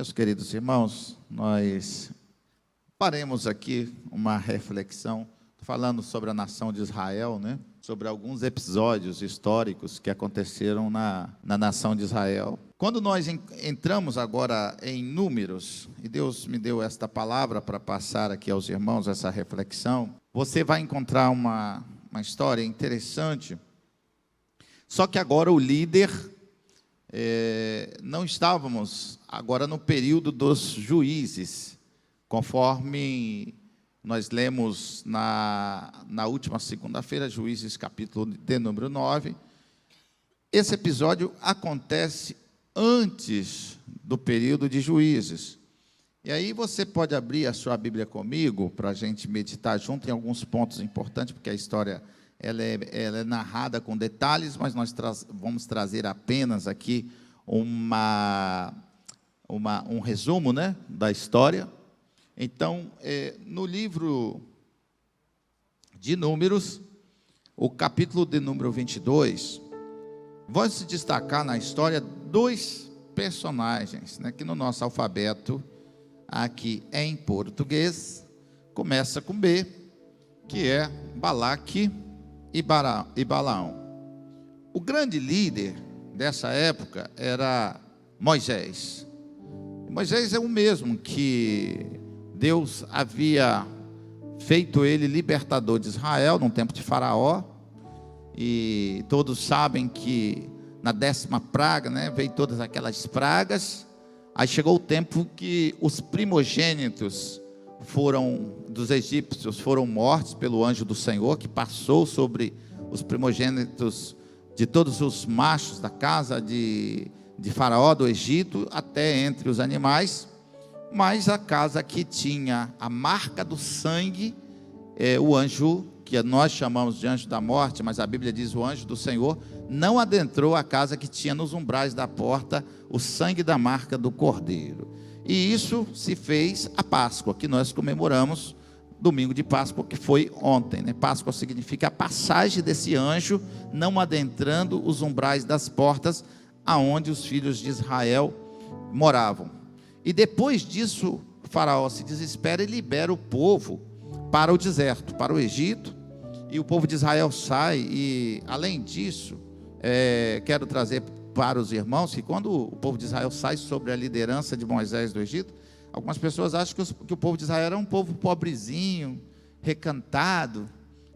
Meus queridos irmãos, nós faremos aqui uma reflexão falando sobre a nação de Israel, né? Sobre alguns episódios históricos que aconteceram na nação de Israel. Quando nós entramos agora em Números, e Deus me deu esta palavra para passar aqui aos irmãos essa reflexão, você vai encontrar uma história interessante. Só que agora o líder, não estávamos agora no período dos juízes, conforme nós lemos na última segunda-feira, Juízes capítulo de número 9. Esse episódio acontece antes do período de Juízes. E aí você pode abrir a sua Bíblia comigo, para a gente meditar junto em alguns pontos importantes, porque a história ela é narrada com detalhes, mas nós vamos trazer apenas aqui um resumo, né, da história. Então, no livro de Números, o capítulo de número 22, vai se destacar na história dois personagens, né, que no nosso alfabeto, aqui em português, começa com B, que é Balaque e Balaão. O grande líder dessa época era Moisés. Moisés é o mesmo que Deus havia feito ele libertador de Israel no tempo de Faraó, e todos sabem que na 10ª praga, né, veio todas aquelas pragas. Aí chegou o tempo que os primogênitos dos egípcios foram mortos pelo anjo do Senhor, que passou sobre os primogênitos de todos os machos da casa de Faraó do Egito, até entre os animais. Mas a casa que tinha a marca do sangue, o anjo, que nós chamamos de anjo da morte, mas a Bíblia diz o anjo do Senhor, não adentrou a casa que tinha nos umbrais da porta o sangue da marca do cordeiro. E isso se fez a Páscoa, que nós comemoramos domingo de Páscoa, que foi ontem, né? Páscoa significa a passagem desse anjo não adentrando os umbrais das portas aonde os filhos de Israel moravam. E depois disso, o Faraó se desespera e libera o povo para o deserto, para o Egito, e o povo de Israel sai. E além disso, quero trazer para os irmãos que quando o povo de Israel sai sob a liderança de Moisés do Egito, algumas pessoas acham que o povo de Israel era um povo pobrezinho, recantado,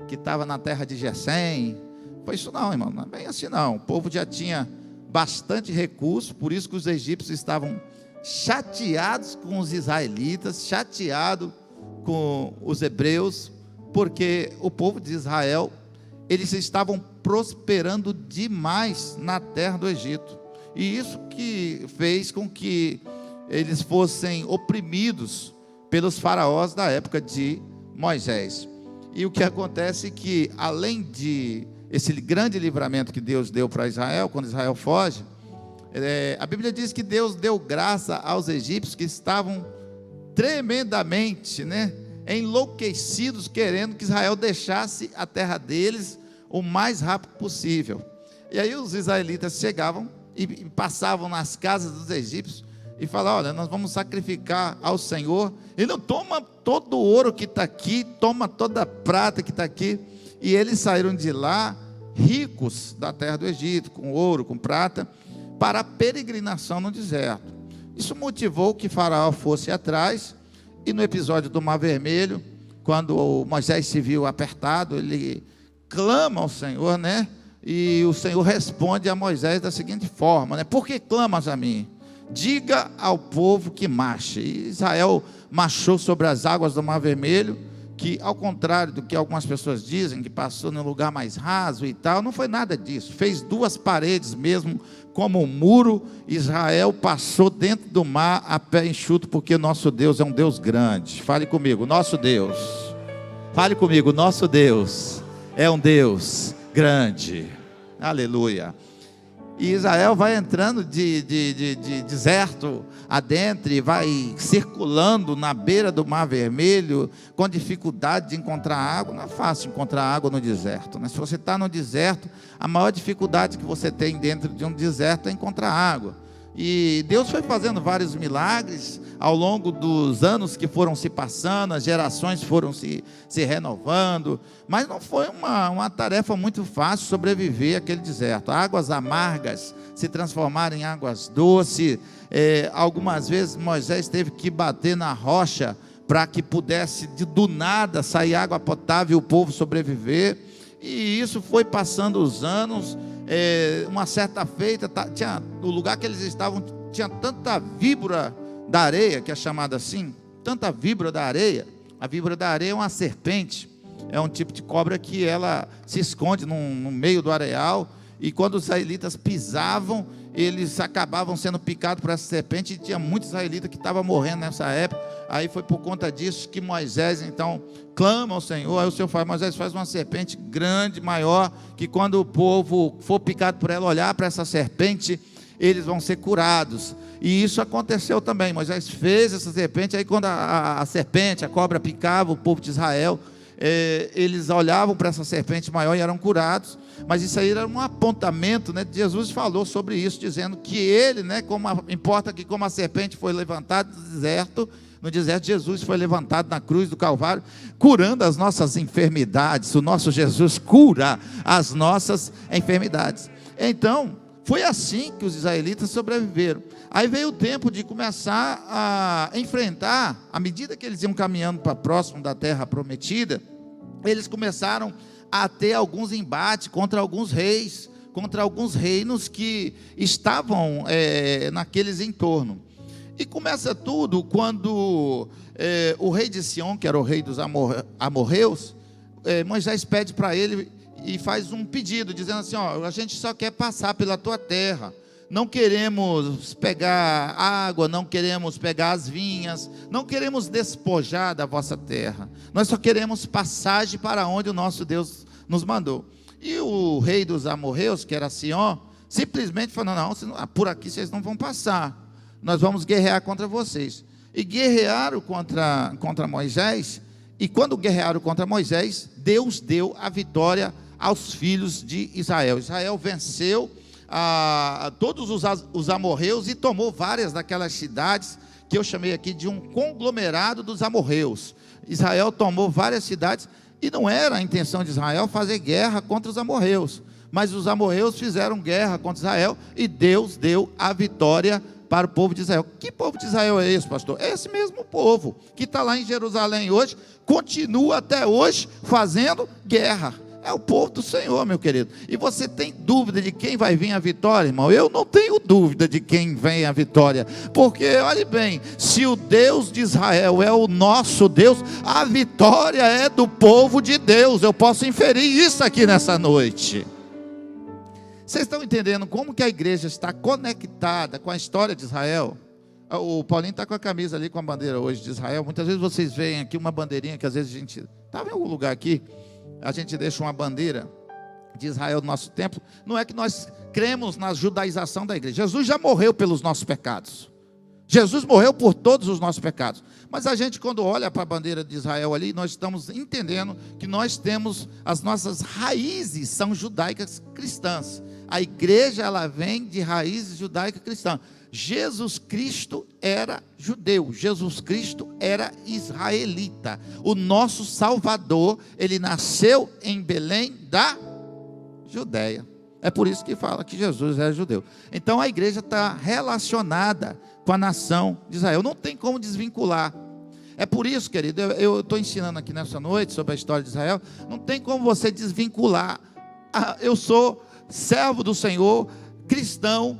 que estava na terra de Gessém. Foi isso não, irmão, não é bem assim não. O povo já tinha bastante recurso, por isso que os egípcios estavam chateados com os israelitas, chateados com os hebreus, porque o povo de Israel, eles estavam prosperando demais na terra do Egito, e isso que fez com que eles fossem oprimidos pelos faraós da época de Moisés. E o que acontece é que, além de esse grande livramento que Deus deu para Israel, quando Israel foge, a Bíblia diz que Deus deu graça aos egípcios, que estavam tremendamente, né, enlouquecidos, querendo que Israel deixasse a terra deles o mais rápido possível. E aí os israelitas chegavam e passavam nas casas dos egípcios e falavam: olha, nós vamos sacrificar ao Senhor, e não toma todo o ouro que está aqui, toma toda a prata que está aqui. E eles saíram de lá ricos da terra do Egito, com ouro, com prata, para a peregrinação no deserto. Isso motivou que Faraó fosse atrás, e no episódio do Mar Vermelho, quando Moisés se viu apertado, ele clama ao Senhor, né? E o Senhor responde a Moisés da seguinte forma, né? Por que clamas a mim? Diga ao povo que marche. E Israel marchou sobre as águas do Mar Vermelho, que ao contrário do que algumas pessoas dizem, que passou num lugar mais raso e tal, não foi nada disso. Fez 2 paredes mesmo, como um muro. Israel passou dentro do mar a pé enxuto, porque o nosso Deus é um Deus grande. Fale comigo, nosso Deus. Fale comigo, nosso Deus é um Deus grande. Aleluia. E Israel vai entrando de deserto adentro, e vai circulando na beira do Mar Vermelho, com dificuldade de encontrar água. Não é fácil encontrar água no deserto, né? Se você está no deserto, a maior dificuldade que você tem dentro de um deserto é encontrar água. E Deus foi fazendo vários milagres ao longo dos anos que foram se passando, as gerações foram se renovando, mas não foi uma tarefa muito fácil sobreviver àquele deserto. Águas amargas se transformaram em águas doces. Algumas vezes Moisés teve que bater na rocha para que pudesse do nada sair água potável e o povo sobreviver. E isso foi passando os anos. Uma certa feita, no lugar que eles estavam, tinha tanta víbora da areia, que é chamada assim, tanta víbora da areia. A víbora da areia é uma serpente, é um tipo de cobra que ela se esconde no meio do areal, e quando os israelitas pisavam, eles acabavam sendo picados por essa serpente, e tinha muitos israelitas que estavam morrendo nessa época. Aí foi por conta disso que Moisés então clama ao Senhor. Aí o Senhor fala: Moisés, faz uma serpente grande, maior, que quando o povo for picado por ela, olhar para essa serpente, eles vão ser curados. E isso aconteceu também. Moisés fez essa serpente. Aí quando a serpente, a cobra picava o povo de Israel, eles olhavam para essa serpente maior e eram curados. Mas isso aí era um apontamento, né? Jesus falou sobre isso, dizendo que ele, né, importa que como a serpente foi levantada no deserto Jesus foi levantado na cruz do Calvário, curando as nossas enfermidades. O nosso Jesus cura as nossas enfermidades. Então, foi assim que os israelitas sobreviveram. Aí veio o tempo de começar a enfrentar, à medida que eles iam caminhando para próximo da terra prometida, eles começaram a ter alguns embates contra alguns reis, contra alguns reinos que estavam naqueles entornos. E começa tudo quando o rei de Sião, que era o rei dos amorreus, Moisés pede para ele e faz um pedido, dizendo assim: a gente só quer passar pela tua terra, não queremos pegar água, não queremos pegar as vinhas, não queremos despojar da vossa terra, nós só queremos passagem para onde o nosso Deus nos mandou. E o rei dos amorreus, que era Sião, simplesmente falou: não, por aqui vocês não vão passar, nós vamos guerrear contra vocês. E guerrearam contra Moisés. E quando guerrearam contra Moisés, Deus deu a vitória aos filhos de Israel. Israel venceu todos os amorreus e tomou várias daquelas cidades que eu chamei aqui de um conglomerado dos amorreus. Israel tomou várias cidades, e não era a intenção de Israel fazer guerra contra os amorreus, mas os amorreus fizeram guerra contra Israel, e Deus deu a vitória para o povo de Israel. Que povo de Israel é esse, pastor? É esse mesmo povo que está lá em Jerusalém hoje, continua até hoje fazendo guerra. É o povo do Senhor, meu querido. E você tem dúvida de quem vai vir a vitória, irmão? Eu não tenho dúvida de quem vem a vitória, porque, olhe bem, se o Deus de Israel é o nosso Deus, a vitória é do povo de Deus. Eu posso inferir isso aqui nessa noite. Vocês estão entendendo como que a igreja está conectada com a história de Israel? O Paulinho está com a camisa ali com a bandeira hoje de Israel. Muitas vezes vocês veem aqui uma bandeirinha que às vezes a gente estava em algum lugar aqui, a gente deixa uma bandeira de Israel no nosso templo. Não é que nós cremos na judaização da igreja. Jesus já morreu pelos nossos pecados. Jesus morreu por todos os nossos pecados. Mas a gente, quando olha para a bandeira de Israel ali, nós estamos entendendo que nós temos, as nossas raízes são judaicas cristãs. A igreja, ela vem de raízes judaicas cristãs. Jesus Cristo era judeu, Jesus Cristo era israelita. O nosso Salvador, ele nasceu em Belém da Judéia. É por isso que fala que Jesus era judeu. Então a igreja está relacionada com a nação de Israel, não tem como desvincular. É por isso, querido, eu estou ensinando aqui nessa noite sobre a história de Israel. Não tem como você desvincular. Eu sou servo do Senhor, cristão,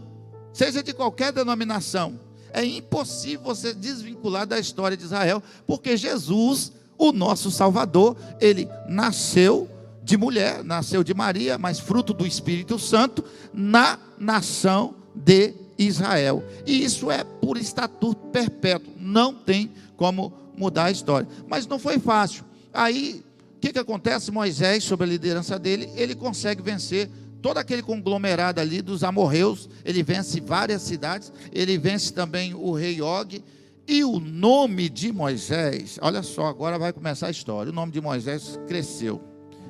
seja de qualquer denominação. É impossível você desvincular da história de Israel, porque Jesus, o nosso Salvador, ele nasceu de mulher, nasceu de Maria, mas fruto do Espírito Santo, na nação de Israel. E isso é por estatuto perpétuo, não tem como mudar a história. Mas não foi fácil. Aí, o que acontece? Moisés, sob a liderança dele, ele consegue vencer todo aquele conglomerado ali dos amorreus. Ele vence várias cidades, ele vence também o rei Og. E o nome de Moisés, olha só, agora vai começar a história. O nome de Moisés cresceu.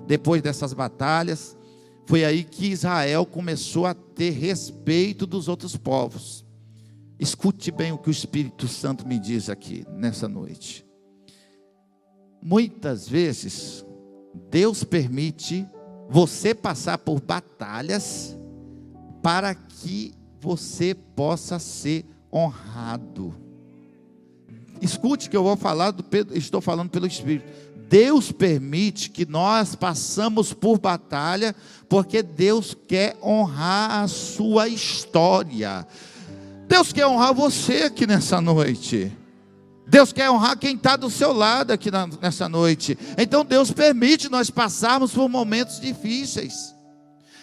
Depois dessas batalhas, foi aí que Israel começou a ter respeito dos outros povos. Escute bem o que o Espírito Santo me diz aqui nessa noite. Muitas vezes, Deus permite você passar por batalhas para que você possa ser honrado. Escute que eu vou falar, estou falando pelo Espírito. Deus permite que nós passamos por batalha, porque Deus quer honrar a sua história. Deus quer honrar você aqui nessa noite. Deus quer honrar quem está do seu lado aqui nessa noite. Então Deus permite nós passarmos por momentos difíceis.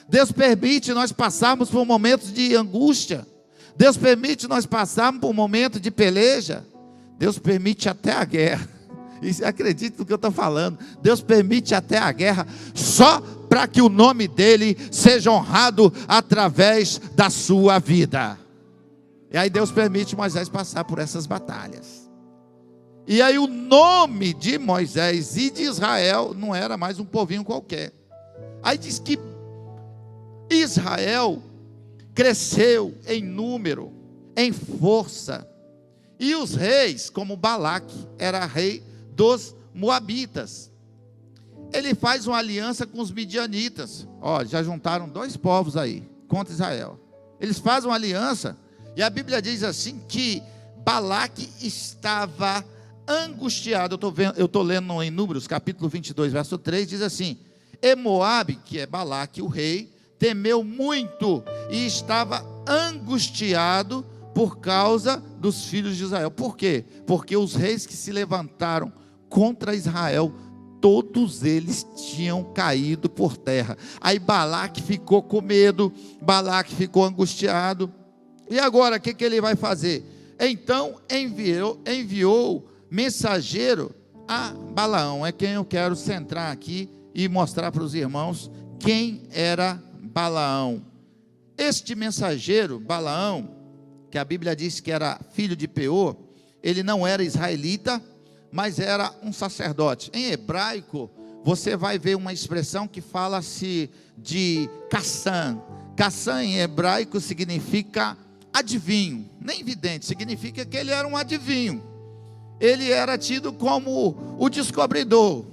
Deus permite nós passarmos por momentos de angústia. Deus permite nós passarmos por momentos de peleja. Deus permite até a guerra. E acredite no que eu estou falando. Deus permite até a guerra só para que o nome dele seja honrado através da sua vida. E aí Deus permite Moisés passar por essas batalhas. E aí o nome de Moisés e de Israel não era mais um povinho qualquer. Aí diz que Israel cresceu em número, em força. E os reis, como Balaque, era rei dos Moabitas. Ele faz uma aliança com os midianitas. Ó, já juntaram dois povos aí, contra Israel. Eles fazem uma aliança, e a Bíblia diz assim, que Balaque estava angustiado. Eu estou lendo em Números, capítulo 22, verso 3, diz assim: e Moabe, que é Balaque, o rei, temeu muito, e estava angustiado por causa dos filhos de Israel. Por quê? Porque os reis que se levantaram contra Israel, todos eles tinham caído por terra. Aí Balaque ficou com medo, Balaque ficou angustiado. E agora, o que ele vai fazer? Então enviou mensageiro a Balaão. É quem eu quero centrar aqui e mostrar para os irmãos quem era Balaão. Este mensageiro, Balaão, que a Bíblia diz que era filho de Peor, ele não era israelita, mas era um sacerdote. Em hebraico, você vai ver uma expressão que fala-se de Cassã. Cassã em hebraico significa adivinho, nem vidente, significa que ele era um adivinho. Ele era tido como o descobridor,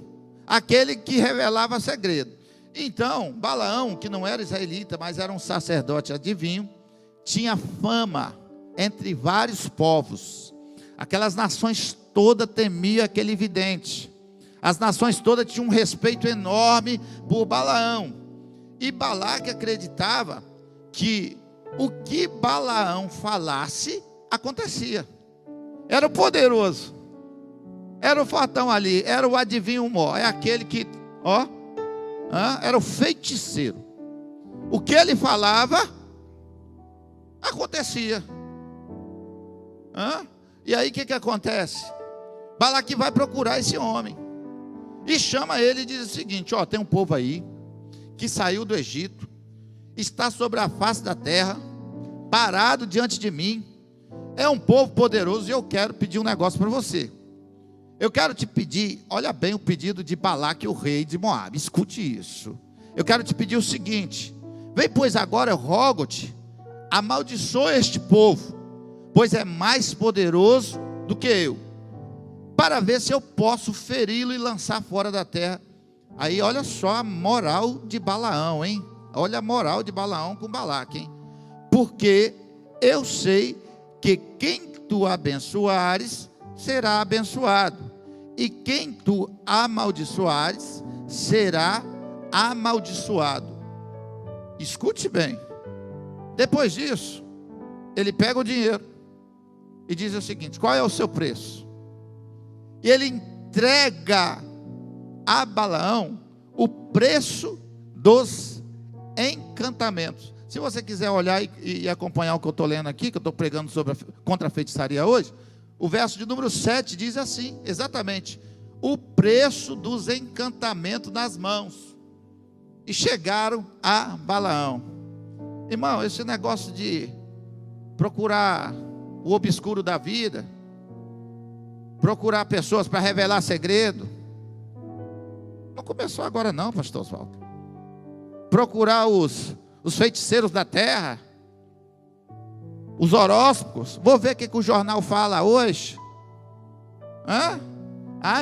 aquele que revelava segredo. Então, Balaão, que não era israelita, mas era um sacerdote adivinho, tinha fama entre vários povos. Aquelas nações todas temiam aquele vidente. As nações todas tinham um respeito enorme por Balaão. E Balaque acreditava que o que Balaão falasse, acontecia. Era o poderoso, era o fortão ali, era o adivinho mó, é aquele que, era o feiticeiro. O que ele falava, acontecia. E aí o que acontece? Balaque vai procurar esse homem e chama ele e diz o seguinte: tem um povo aí que saiu do Egito, está sobre a face da terra, parado diante de mim. É um povo poderoso e eu quero pedir um negócio para você. Eu quero te pedir, olha bem o pedido de Balaque, o rei de Moabe, escute isso. Eu quero te pedir o seguinte: vem, pois agora eu rogo-te, amaldiçoa este povo, pois é mais poderoso do que eu, para ver se eu posso feri-lo e lançar fora da terra. Aí olha só a moral de Balaão, hein? Olha a moral de Balaão com Balaque, hein? Porque eu sei que quem tu abençoares será abençoado, e quem tu amaldiçoares será amaldiçoado. Escute bem. Depois disso, ele pega o dinheiro e diz o seguinte: qual é o seu preço? E ele entrega a Balaão o preço dos encantamentos. Se você quiser olhar e acompanhar o que eu estou lendo aqui, que eu estou pregando contra a feitiçaria hoje, o verso de número 7 diz assim, exatamente: o preço dos encantamentos nas mãos. E chegaram a Balaão. Irmão, esse negócio de procurar o obscuro da vida, procurar pessoas para revelar segredo, não começou agora não, pastor Oswaldo. Procurar os feiticeiros da terra, os horóscopos, vou ver o que o jornal fala hoje.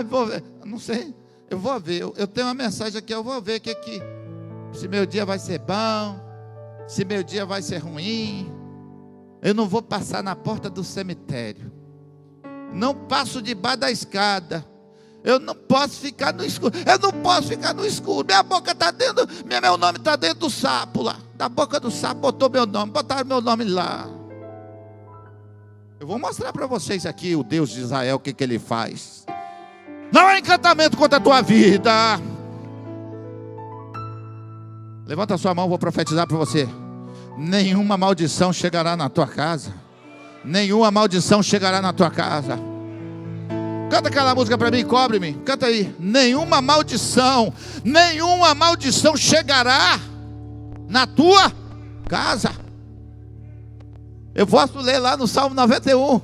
Vou ver, não sei, eu vou ver, eu tenho uma mensagem aqui, eu vou ver se meu dia vai ser bom, se meu dia vai ser ruim. Eu não vou passar na porta do cemitério, não passo debaixo da escada, eu não posso ficar no escuro, minha boca está dentro, meu nome está dentro do sapo lá, da boca do sapo botou meu nome, botaram meu nome lá. Eu vou mostrar para vocês aqui o Deus de Israel, o que ele faz. Não há encantamento contra a tua vida. Levanta a sua mão, vou profetizar para você. Nenhuma maldição chegará na tua casa. Nenhuma maldição chegará na tua casa. Canta aquela música para mim, cobre-me. Canta aí. Nenhuma maldição chegará na tua casa. Eu posso ler lá no Salmo 91.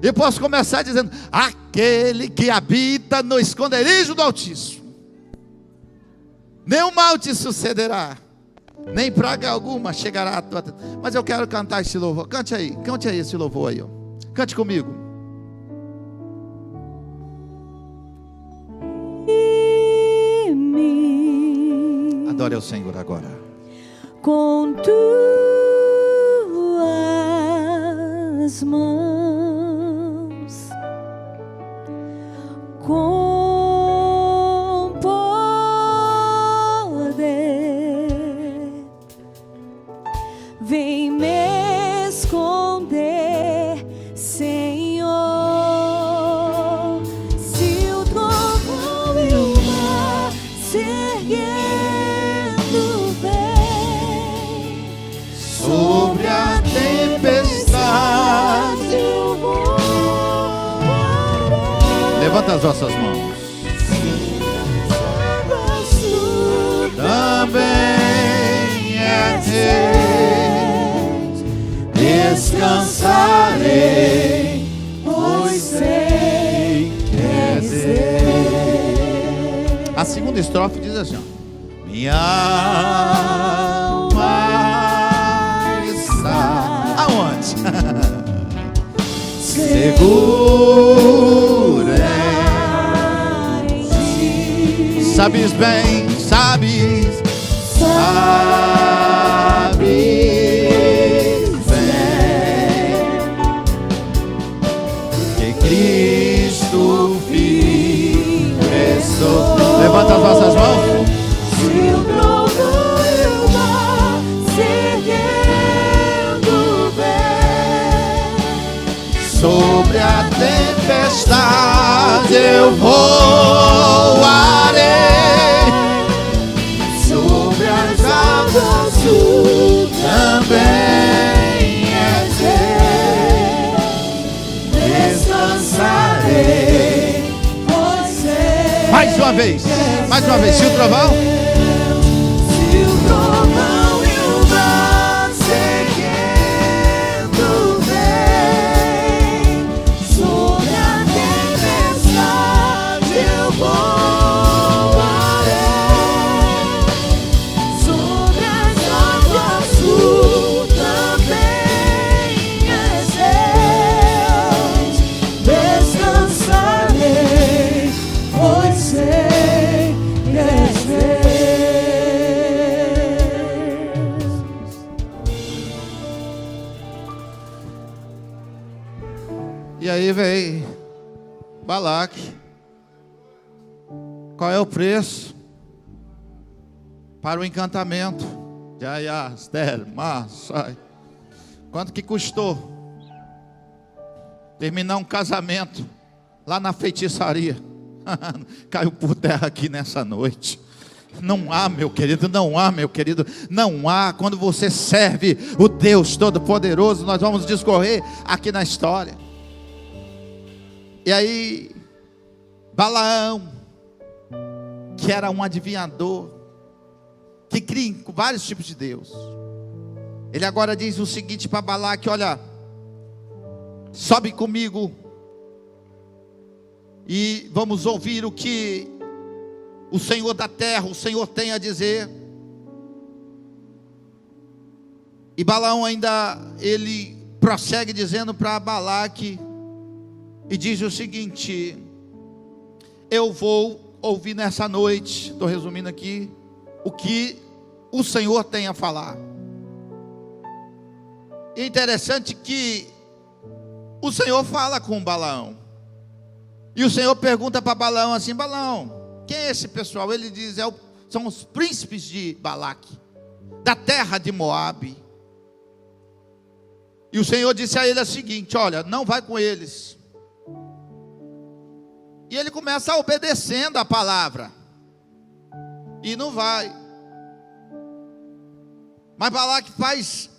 Eu posso começar dizendo: aquele que habita no esconderijo do Altíssimo, nenhum mal te sucederá, nem praga alguma chegará à tua tenda. Mas eu quero cantar esse louvor. Cante aí esse louvor aí, ó. Cante comigo. Adore ao Senhor agora. Com tuas mãos, com poder, vem me esconder, Senhor. Se o trovão e o mar se erguendo vem Sobre a tempestade eu voarei. Levanta as vossas mãos. Também é Deus, descansarei, pois sei que é Deus. A segunda estrofe diz assim: minha alma está aonde? Segura em ti. Sabes bem, sabes bem que Cristo fez. Levanta as vossas mãos. Se o trovão e o mar se erguendo vem Sobre a tempestade eu voarei, sobre as águas tu também é Deus, descansarei. você. Mais uma vez, se o trovão, se o trovão e o mar se erguendo vem sobre a tempestade eu voarei, sobre as águas tu também és Deus, descansarei, pois sei que és Deus. e aí vem Balaque. Qual é o preço para o encantamento? Quanto que custou terminar um casamento lá na feitiçaria? Caiu por terra aqui nessa noite. Não há, meu querido, não há, meu querido, não há. Quando você serve o Deus Todo-Poderoso, nós vamos discorrer aqui na história. E aí, Balaão, que era um adivinhador, que cria em vários tipos de Deus, ele agora diz o seguinte para Balaque: olha, sobe comigo e vamos ouvir o que o Senhor da terra, o Senhor tem a dizer. E Balaão ainda, ele prossegue dizendo para Balaque, e diz o seguinte: eu vou ouvir nessa noite, estou resumindo aqui, o que o Senhor tem a falar. E é interessante que o Senhor fala com Balaão, e o Senhor pergunta para Balaão assim: Balaão, quem é esse pessoal? Ele diz: são os príncipes de Balaque, da terra de Moabe. E o Senhor disse a ele o seguinte: olha, não vai com eles. E ele começa obedecendo a palavra, e não vai. Mas Balaque faz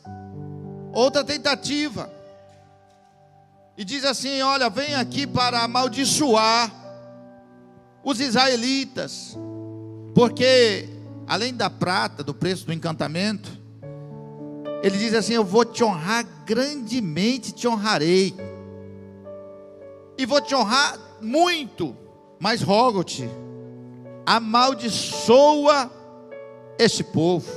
outra tentativa, e diz assim: olha, vem aqui para amaldiçoar os israelitas, porque além da prata, do preço do encantamento, ele diz assim: eu vou te honrar grandemente, te honrarei, e vou te honrar muito, mas rogo-te, amaldiçoa este povo.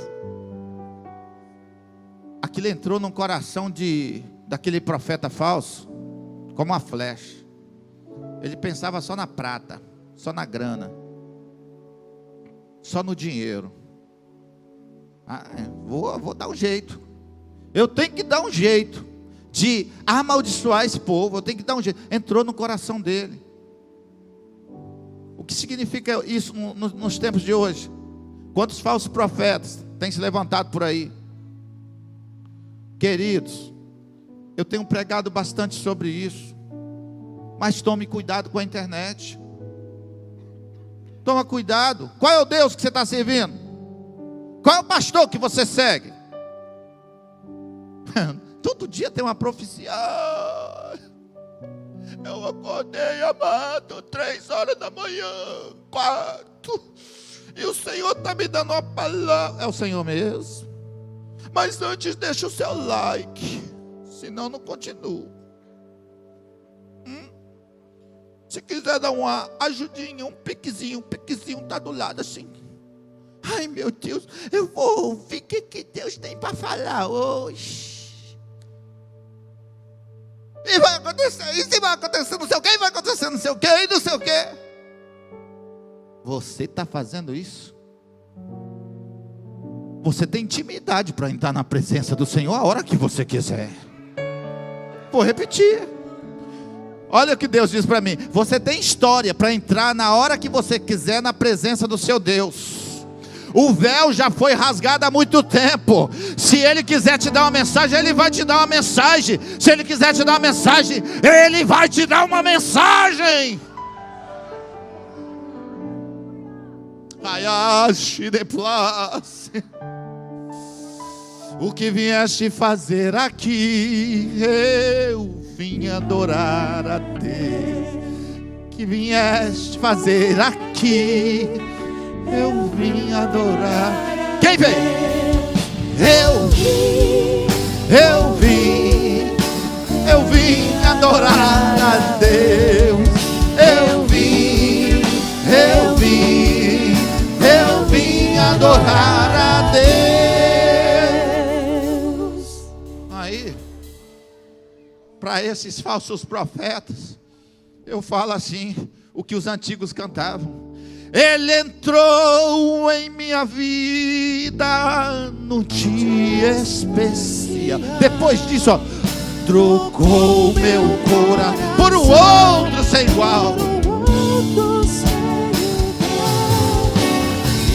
Aquilo entrou no coração daquele profeta falso como uma flecha. Ele pensava só na prata, só na grana, só no dinheiro. Vou dar um jeito, eu tenho que dar um jeito de amaldiçoar esse povo, eu tenho que dar um jeito. Entrou no coração dele. O que significa isso nos tempos de hoje? Quantos falsos profetas têm se levantado por aí? Queridos, eu tenho pregado bastante sobre isso, mas tome cuidado com a internet. Toma cuidado. Qual é o Deus que você está servindo? Qual é o pastor que você segue? Todo dia tem uma profecia. Eu acordei, amado, 3 horas da manhã, 4, e o Senhor está me dando uma palavra. É o Senhor mesmo? Mas antes deixa o seu like, senão não continuo. Se quiser dar uma ajudinha, um piquezinho está do lado assim. Ai meu Deus, eu vou ouvir o que Deus tem para falar hoje. E vai acontecer isso, e vai acontecer não sei o que, e vai acontecer não sei o que, e não sei o que. Você está fazendo isso? Você tem intimidade para entrar na presença do Senhor a hora que você quiser. Vou repetir. Olha o que Deus diz para mim: você tem história para entrar na hora que você quiser na presença do seu Deus. O véu já foi rasgado há muito tempo. Se Ele quiser te dar uma mensagem, Ele vai te dar uma mensagem. Se Ele quiser te dar uma mensagem, Ele vai te dar uma mensagem. O que vieste fazer aqui? Eu vim adorar a Deus. O que vieste fazer aqui? Eu vim adorar. Quem veio? Eu vim adorar a Deus. Eu vim adorar a Deus. Aí, para esses falsos profetas, eu falo assim, o que os antigos cantavam: Ele entrou em minha vida num dia especial. Depois disso, ó, trocou meu coração por um outro sem igual.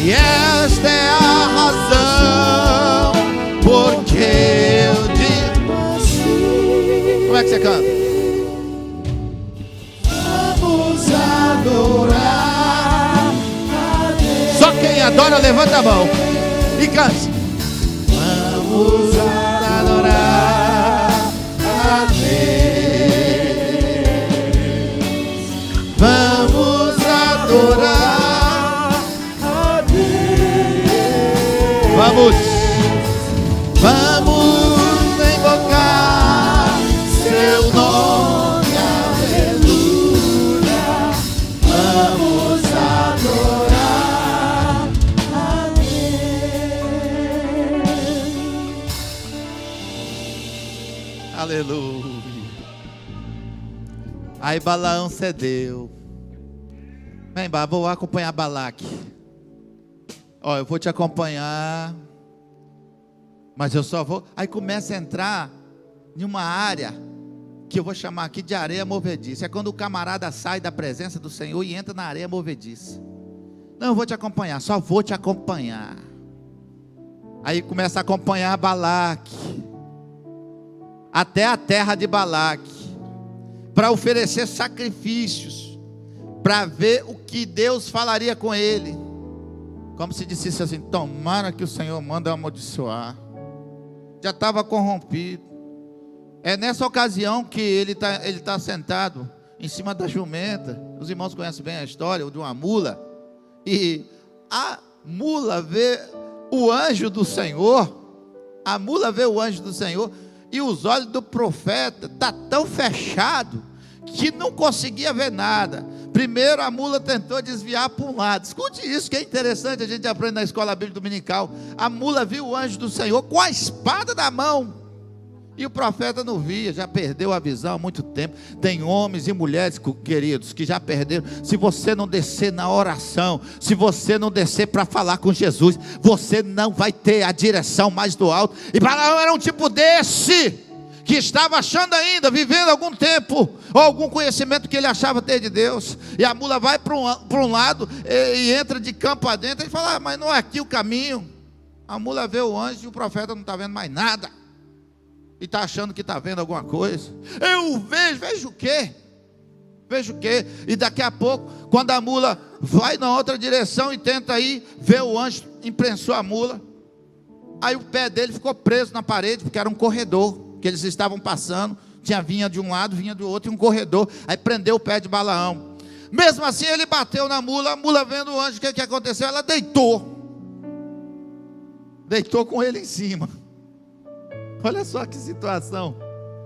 E esta é a razão porque eu digo. Como é que você canta? Vamos adorar. Só quem adora levanta a mão e cante. Vamos adorar a Deus. Vamos adorar a Deus. Vamos invocar seu nome, aleluia. Vamos adorar a Deus. Aleluia. Aí Balaão cedeu. Vem, vou acompanhar Balaque. Ó, eu vou te acompanhar, mas eu só vou. Aí começa a entrar em uma área que eu vou chamar aqui de areia movediça. É quando o camarada sai da presença do Senhor e entra na areia movediça. Não, eu vou te acompanhar, só vou te acompanhar. Aí começa a acompanhar Balaque até a terra de Balaque, para oferecer sacrifícios, para ver o que Deus falaria com ele. Como se dissesse assim: tomara que o Senhor manda amaldiçoar. Já estava corrompido. É nessa ocasião que ele tá sentado em cima da jumenta. Os irmãos conhecem bem a história de uma mula. E a mula vê o anjo do Senhor. A mula vê o anjo do Senhor. E os olhos do profeta estão tão fechados que não conseguia ver nada. Primeiro a mula tentou desviar para um lado. Escute isso que é interessante, a gente aprende na escola bíblica dominical. A mula viu o anjo do Senhor com a espada na mão. E o profeta não via, já perdeu a visão há muito tempo. Tem homens e mulheres, queridos, que já perderam. Se você não descer na oração, se você não descer para falar com Jesus, você não vai ter a direção mais do alto. E Balaão era um tipo desse, que estava achando ainda, vivendo algum tempo, ou algum conhecimento que ele achava ter de Deus. E a mula vai para um lado e entra de campo adentro. E fala: mas não é aqui o caminho. A mula vê o anjo e o profeta não está vendo mais nada. E está achando que está vendo alguma coisa. Eu vejo o quê? Vejo o quê? E daqui a pouco, quando a mula vai na outra direção e tenta ir, vê o anjo, imprensou a mula. Aí o pé dele ficou preso na parede, porque era um corredor que eles estavam passando. Vinha de um lado, vinha do outro, e um corredor. Aí prendeu o pé de Balaão. Mesmo assim ele bateu na mula. A mula vendo o anjo, o que aconteceu? Ela deitou com ele em cima. Olha só que situação.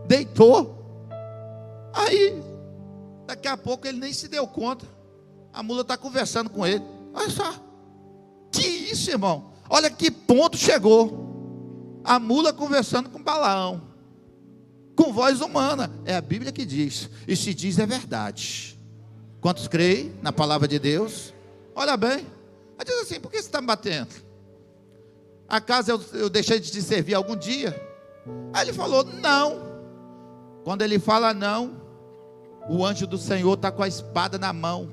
Deitou. Aí, daqui a pouco ele nem se deu conta. A mula está conversando com ele. Olha só. Que isso, irmão? Olha que ponto chegou. A mula conversando com Balaão. Com voz humana. É a Bíblia que diz. E se diz é verdade. Quantos creem na palavra de Deus? Olha bem. Ela diz assim: por que você está me batendo? Acaso eu deixei de te servir algum dia? Aí ele falou: não. Quando ele fala não, o anjo do Senhor está com a espada na mão.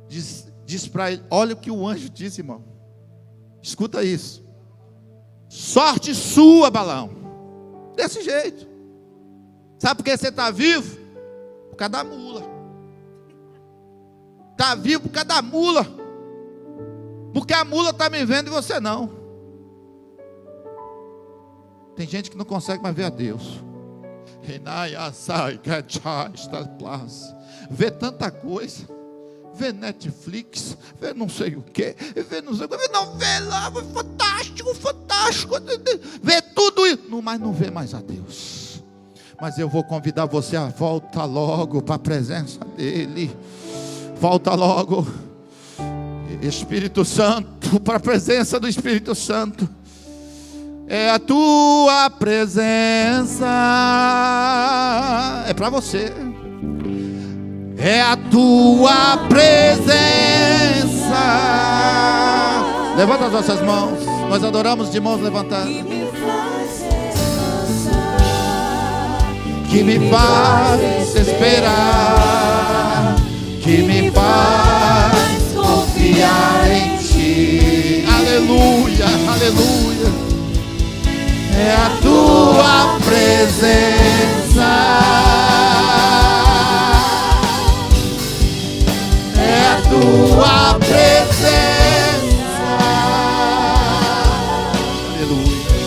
Diz para ele: olha o que o anjo disse, irmão. Escuta isso. Sorte sua, Balaão. Desse jeito. Sabe por que você está vivo? Por causa da mula. Está vivo por causa da mula. Porque a mula está me vendo e você não. Tem gente que não consegue mais ver a Deus. Vê tanta coisa. Vê Netflix. Vê não sei o que. Vê não sei o que. Vê novela. Fantástico. Vê tudo isso. Mas não vê mais a Deus. Mas eu vou convidar você a volta logo para a presença dEle. Volta logo. Espírito Santo. Para a presença do Espírito Santo. É a tua presença. É para você. É a tua presença. Levanta as nossas mãos. Nós adoramos de mãos levantadas. Que me faz descansar, Que me faz esperar. Que me faz confiar em ti. Aleluia, aleluia. É a tua presença. É a tua presença. Aleluia.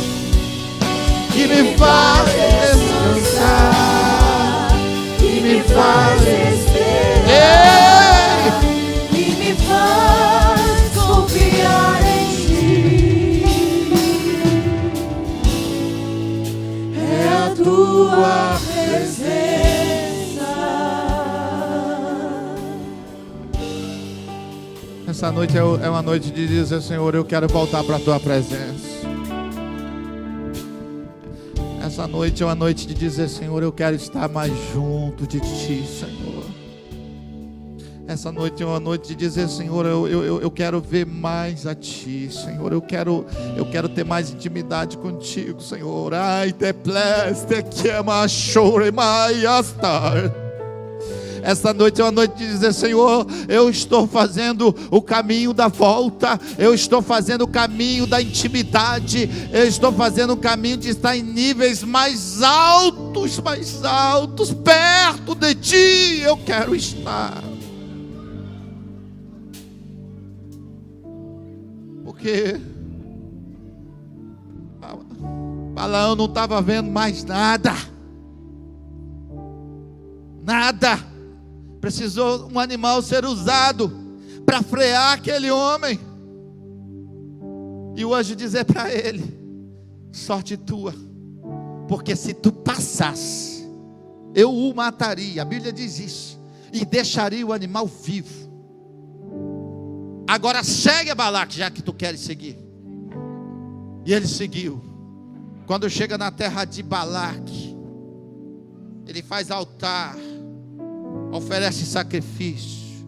Que me faz descansar. que me faz esperar, que me faz confiar em ti. É a tua presença. Essa noite é uma noite de dizer: Senhor, eu quero voltar para a tua presença. Essa noite é uma noite de dizer: Senhor, eu quero estar mais junto de ti, Senhor. Essa noite é uma noite de dizer: Senhor, eu quero ver mais a Ti, Senhor. Eu quero ter mais intimidade contigo, Senhor. Ai, te pleste que ama chore mai astar. Essa noite é uma noite de dizer: Senhor, eu estou fazendo o caminho da volta, eu estou fazendo o caminho da intimidade, eu estou fazendo o caminho de estar em níveis mais altos, perto de Ti. Eu quero estar. Porque Balaão não estava vendo mais nada. Precisou um animal ser usado para frear aquele homem. E o anjo dizer para ele: sorte tua, porque se tu passasse, eu o mataria. A Bíblia diz isso. E deixaria o animal vivo. Agora segue a Balaque, já que tu queres seguir. E ele seguiu. Quando chega na terra de Balaque, ele faz altar, oferece sacrifício,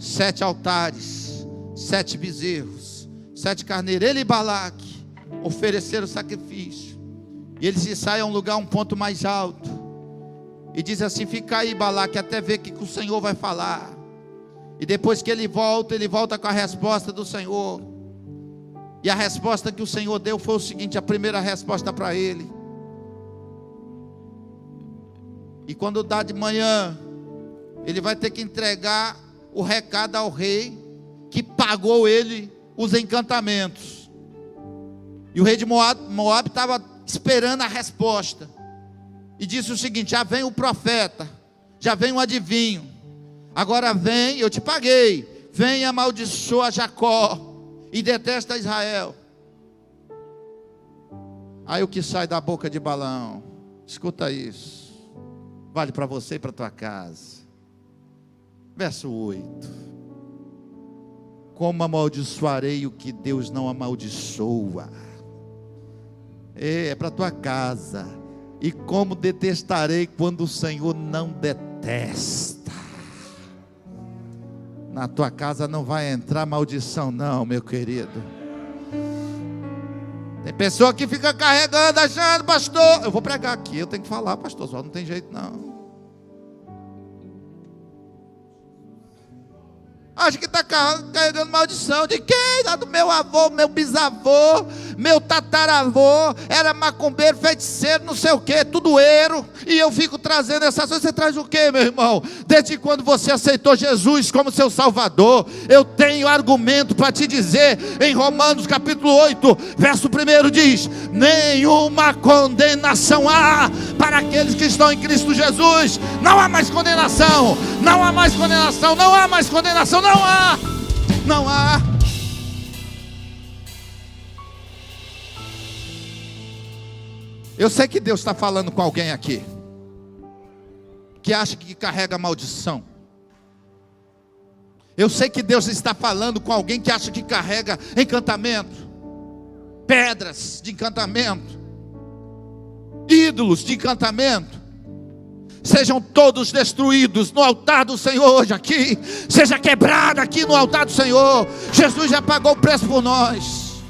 7 altares, 7 bezerros, 7 carneiros. Ele e Balaque ofereceram sacrifício. E eles ensaiam um lugar, um ponto mais alto. E diz assim: fica aí, Balaque, até ver o que o Senhor vai falar. E depois que ele volta com a resposta do Senhor. E a resposta que o Senhor deu foi o seguinte: a primeira resposta para ele. E quando dá de manhã, ele vai ter que entregar o recado ao rei, que pagou ele os encantamentos. E o rei de Moab estava esperando a resposta. E disse o seguinte: já vem o profeta, já vem o adivinho. Agora vem, eu te paguei. Vem e amaldiçoa Jacó e detesta Israel. Aí o que sai da boca de Balaão, escuta isso, vale para você e para tua casa. Verso 8: como amaldiçoarei o que Deus não amaldiçoa? É para tua casa. E como detestarei quando o Senhor não detesta? Na tua casa não vai entrar maldição não, meu querido. Tem pessoa que fica carregando, achando: pastor, eu vou pregar aqui, eu tenho que falar, pastor, só não tem jeito não. Acho que está carregando maldição. De quem? Do meu avô, meu bisavô, meu tataravô. Era macumbeiro, feiticeiro, não sei o que, tudoeiro. E eu fico trazendo essas coisas. Você traz o que, meu irmão? Desde quando você aceitou Jesus como seu Salvador, eu tenho argumento para te dizer. Em Romanos capítulo 8, verso 1 diz: nenhuma condenação há para aqueles que estão em Cristo Jesus. Não há mais condenação. Não há mais condenação. Não há mais condenação. Não há. Eu sei que Deus está falando com alguém aqui que acha que carrega maldição. Eu sei que Deus está falando com alguém que acha que carrega encantamento, pedras de encantamento, ídolos de encantamento. Sejam todos destruídos no altar do Senhor hoje aqui. Seja quebrado aqui no altar do Senhor. Jesus já pagou o preço por nós.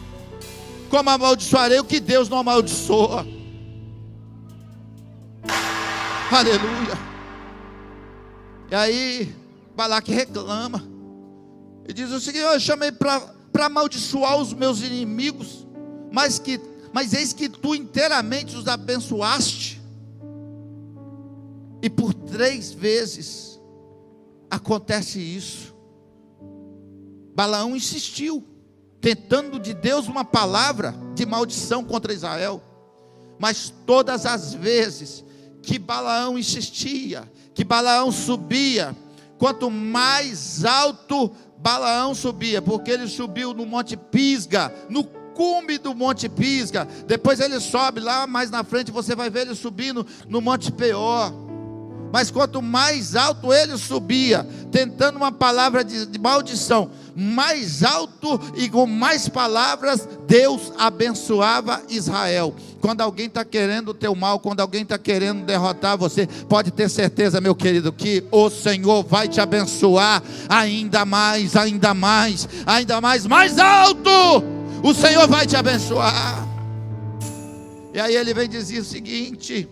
Como amaldiçoarei o que Deus não amaldiçoa? Aleluia. E aí Balaque reclama e diz o seguinte: eu chamei para amaldiçoar os meus inimigos, mas eis que tu inteiramente os abençoaste. E por 3 vezes acontece isso. Balaão insistiu, tentando de Deus uma palavra de maldição contra Israel. Mas todas as vezes que Balaão insistia, que Balaão subia, quanto mais alto Balaão subia, porque ele subiu no Monte Pisga, no cume do Monte Pisga. Depois ele sobe lá mais na frente, você vai ver ele subindo no Monte Peor. Mas quanto mais alto ele subia, tentando uma palavra de maldição, mais alto e com mais palavras, Deus abençoava Israel. Quando alguém está querendo o teu mal, quando alguém está querendo derrotar você, pode ter certeza, meu querido, que o Senhor vai te abençoar ainda mais, ainda mais, ainda mais, mais alto. O Senhor vai te abençoar. E aí ele vem dizer o seguinte.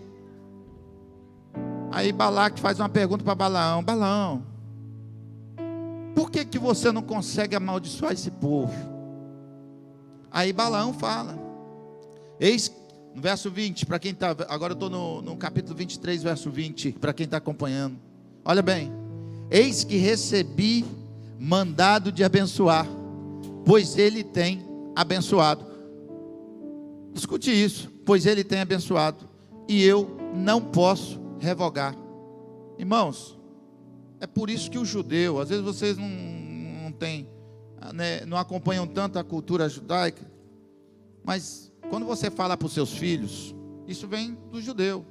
Aí Balaque faz uma pergunta para Balaão: Balaão, por que você não consegue amaldiçoar esse povo? Aí Balaão fala, eis, no verso 20, para quem está, agora eu estou no capítulo 23, verso 20, para quem está acompanhando, olha bem, eis que recebi mandado de abençoar, pois ele tem abençoado. Escute isso, pois ele tem abençoado, e eu não posso revogar. Irmãos, é por isso que o judeu, às vezes vocês não têm, né, não acompanham tanto a cultura judaica, mas quando você fala para os seus filhos, isso vem do judeu: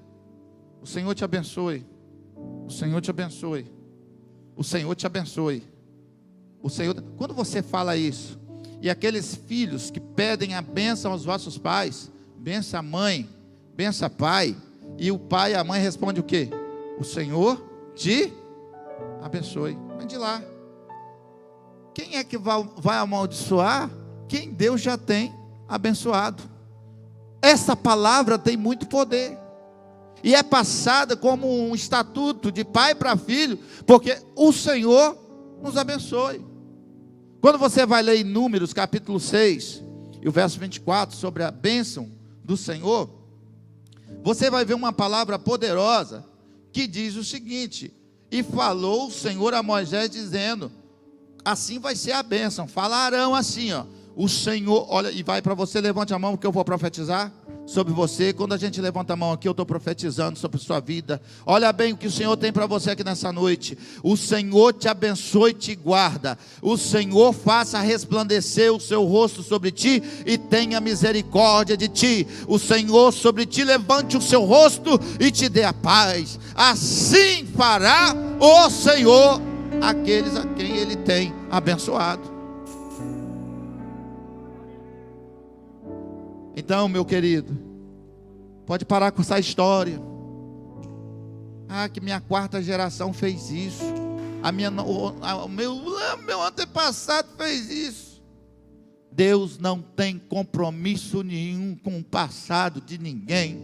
o Senhor te abençoe, o Senhor te abençoe, o Senhor te abençoe, o Senhor. Quando você fala isso, e aqueles filhos que pedem a bênção aos vossos pais, bença a mãe, bença pai, e o pai e a mãe respondem o quê? O Senhor te abençoe. Vem de lá. Quem é que vai amaldiçoar? Quem Deus já tem abençoado. Essa palavra tem muito poder, e é passada como um estatuto de pai para filho, porque o Senhor nos abençoe. Quando você vai ler em Números capítulo 6 e o verso 24, sobre a bênção do Senhor, você vai ver uma palavra poderosa que diz o seguinte: e falou o Senhor a Moisés dizendo, assim vai ser a bênção. Falarão assim, ó, o Senhor, olha, e vai para você, levante a mão, porque eu vou profetizar sobre você. Quando a gente levanta a mão aqui, eu estou profetizando sobre sua vida. Olha bem o que o Senhor tem para você aqui nessa noite. O Senhor te abençoe e te guarda. O Senhor faça resplandecer o seu rosto sobre ti e tenha misericórdia de ti. O Senhor sobre ti levante o seu rosto e te dê a paz. Assim fará o Senhor aqueles a quem Ele tem abençoado. Então, meu querido, pode parar com essa história. Ah, que minha quarta geração fez isso. O meu antepassado fez isso. Deus não tem compromisso nenhum com o passado de ninguém.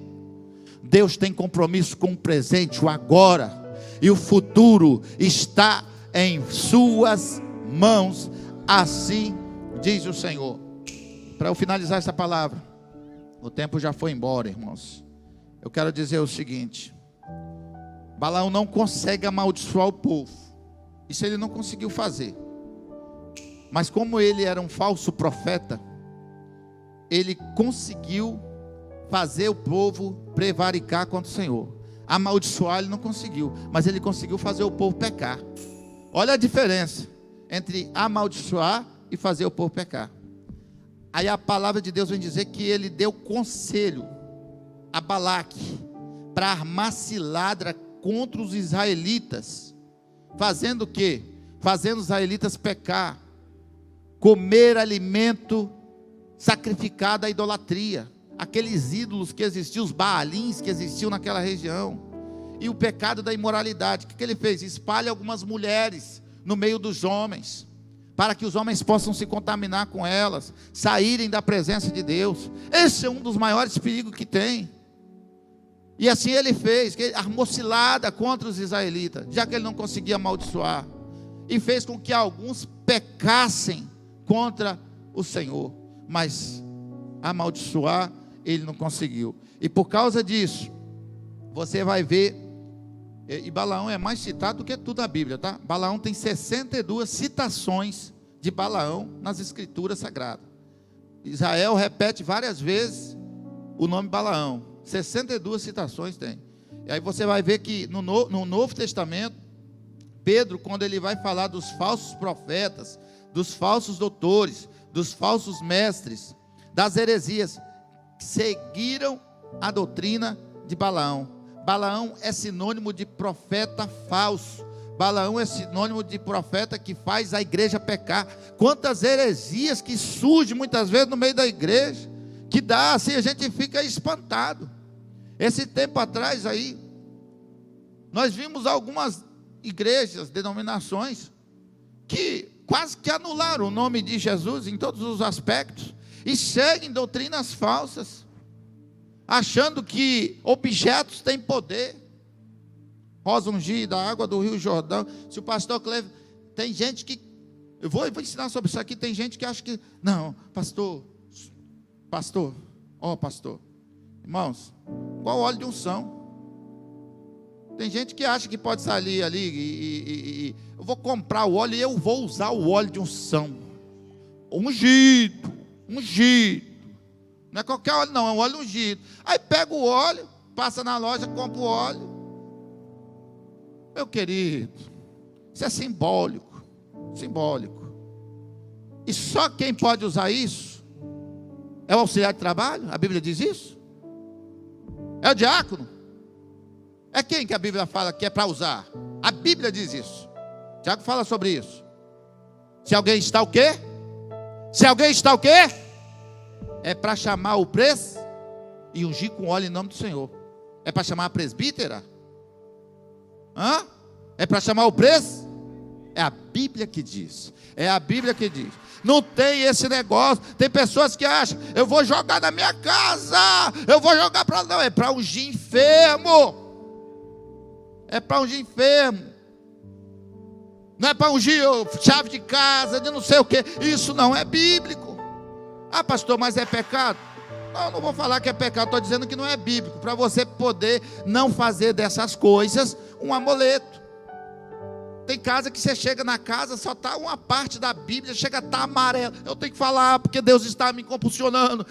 Deus tem compromisso com o presente, o agora. E o futuro está em suas mãos. Assim diz o Senhor. Para eu finalizar essa palavra, o tempo já foi embora, irmãos. Eu quero dizer o seguinte: Balaão não consegue amaldiçoar o povo. Isso ele não conseguiu fazer. Mas como ele era um falso profeta, ele conseguiu fazer o povo prevaricar contra o Senhor. Amaldiçoar ele não conseguiu, mas ele conseguiu fazer o povo pecar. Olha a diferença entre amaldiçoar e fazer o povo pecar. Aí a palavra de Deus vem dizer que ele deu conselho a Balaque para armar cilada contra os israelitas, fazendo o quê? Fazendo os israelitas pecar, comer alimento sacrificado à idolatria, aqueles ídolos que existiam, os baalins que existiam naquela região, e o pecado da imoralidade. O que ele fez? Espalha algumas mulheres no meio dos homens, para que os homens possam se contaminar com elas, saírem da presença de Deus. Esse é um dos maiores perigos que tem. E assim ele fez, que armou cilada contra os israelitas, já que ele não conseguia amaldiçoar, e fez com que alguns pecassem contra o Senhor, mas amaldiçoar ele não conseguiu. E por causa disso, você vai ver, e Balaão é mais citado do que tudo a Bíblia, tá? Balaão tem 62 citações de Balaão nas escrituras sagradas. Israel repete várias vezes o nome Balaão. 62 citações tem. E aí você vai ver que no Novo Testamento, Pedro, quando ele vai falar dos falsos profetas, dos falsos doutores, dos falsos mestres, das heresias, seguiram a doutrina de Balaão. Balaão é sinônimo de profeta falso, Balaão é sinônimo de profeta que faz a igreja pecar. Quantas heresias que surgem muitas vezes no meio da igreja, que dá assim, a gente fica espantado. Esse tempo atrás aí, nós vimos algumas igrejas, denominações, que quase que anularam o nome de Jesus em todos os aspectos, e seguem doutrinas falsas, achando que objetos têm poder. Rosa ungida, a água do Rio Jordão. Se o pastor Cleber, tem gente que, eu vou ensinar sobre isso aqui, tem gente que acha que, não, pastor, irmãos, igual óleo de unção. Tem gente que acha que pode sair ali e eu vou comprar o óleo e eu vou usar o óleo de unção. Ungido. Não é qualquer óleo não, é um óleo ungido. Aí pega o óleo, passa na loja, compra o óleo. Meu querido, isso é simbólico. E só quem pode usar isso é o auxiliar de trabalho, a Bíblia diz isso. É o diácono. É quem que a Bíblia fala que é para usar? A Bíblia diz isso. Tiago fala sobre isso. Se alguém está o quê? É para chamar o pres e ungir com óleo em nome do Senhor. É para chamar a presbítera? É para chamar o pres? É a Bíblia que diz. Não tem esse negócio. Tem pessoas que acham, eu vou jogar na minha casa, eu vou jogar para lá. Não, é para ungir enfermo. Não é para ungir chave de casa, de não sei o que. Isso não é bíblico. Ah, pastor, mas é pecado? Não vou falar que é pecado, estou dizendo que não é bíblico. Para você poder não fazer dessas coisas um amuleto. Tem casa que você chega na casa, só está uma parte da Bíblia, chega a estar amarela. Eu tenho que falar, porque Deus está me impulsionando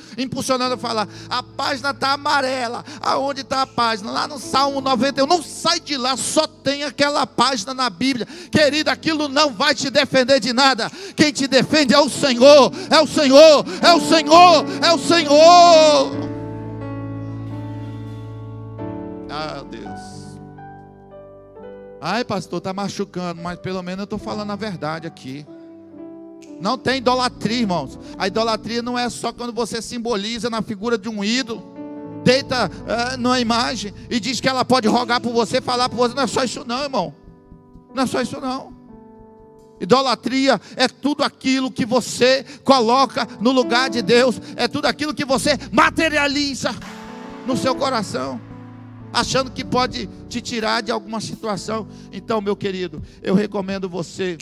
a falar. A página está amarela. Aonde está a página? Lá no Salmo 91. Não sai de lá, só tem aquela página na Bíblia. Querido, aquilo não vai te defender de nada. Quem te defende é o Senhor. Ah, Deus. Ai, pastor, está machucando, mas pelo menos eu estou falando a verdade aqui. Não tem idolatria, irmãos. A idolatria não é só quando você simboliza na figura de um ídolo, deita numa imagem e diz que ela pode rogar por você, falar por você. Não é só isso não, irmão. Idolatria é tudo aquilo que você coloca no lugar de Deus. É tudo aquilo que você materializa no seu coração, achando que pode te tirar de alguma situação. Então, meu querido, eu recomendo você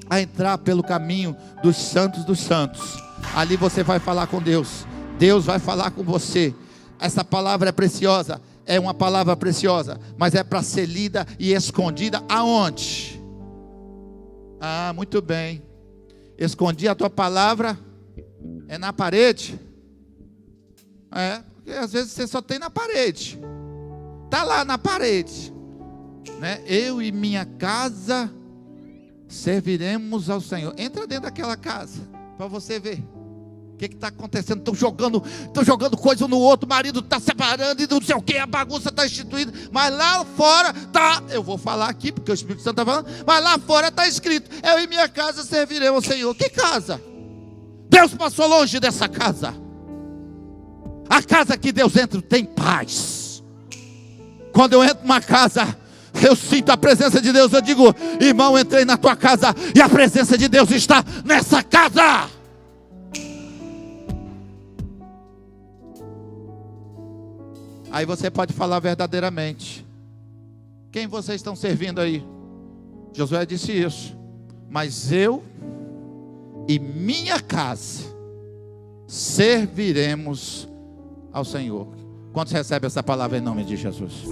a entrar pelo caminho dos santos dos santos. Ali você vai falar com Deus. Deus vai falar com você. Essa palavra é preciosa. É uma palavra preciosa, mas é para ser lida e escondida aonde? Ah, muito bem. Escondi a tua palavra é na parede. Porque às vezes você só tem na parede. Está lá na parede, né? Eu e minha casa serviremos ao Senhor. Entra dentro daquela casa para você ver o que está acontecendo. Estão jogando coisa um no outro. O marido está separando e não sei o que. A bagunça está instituída. Mas lá fora está. Eu vou falar aqui porque o Espírito Santo está falando. Mas lá fora está escrito: eu e minha casa serviremos ao Senhor. Que casa? Deus passou longe dessa casa. A casa que Deus entra tem paz. Quando eu entro numa casa, eu sinto a presença de Deus. Eu digo: irmão, entrei na tua casa e a presença de Deus está nessa casa. Aí você pode falar verdadeiramente. Quem vocês estão servindo aí? Josué disse isso. Mas eu e minha casa serviremos ao Senhor. Quantos recebem essa palavra em nome de Jesus?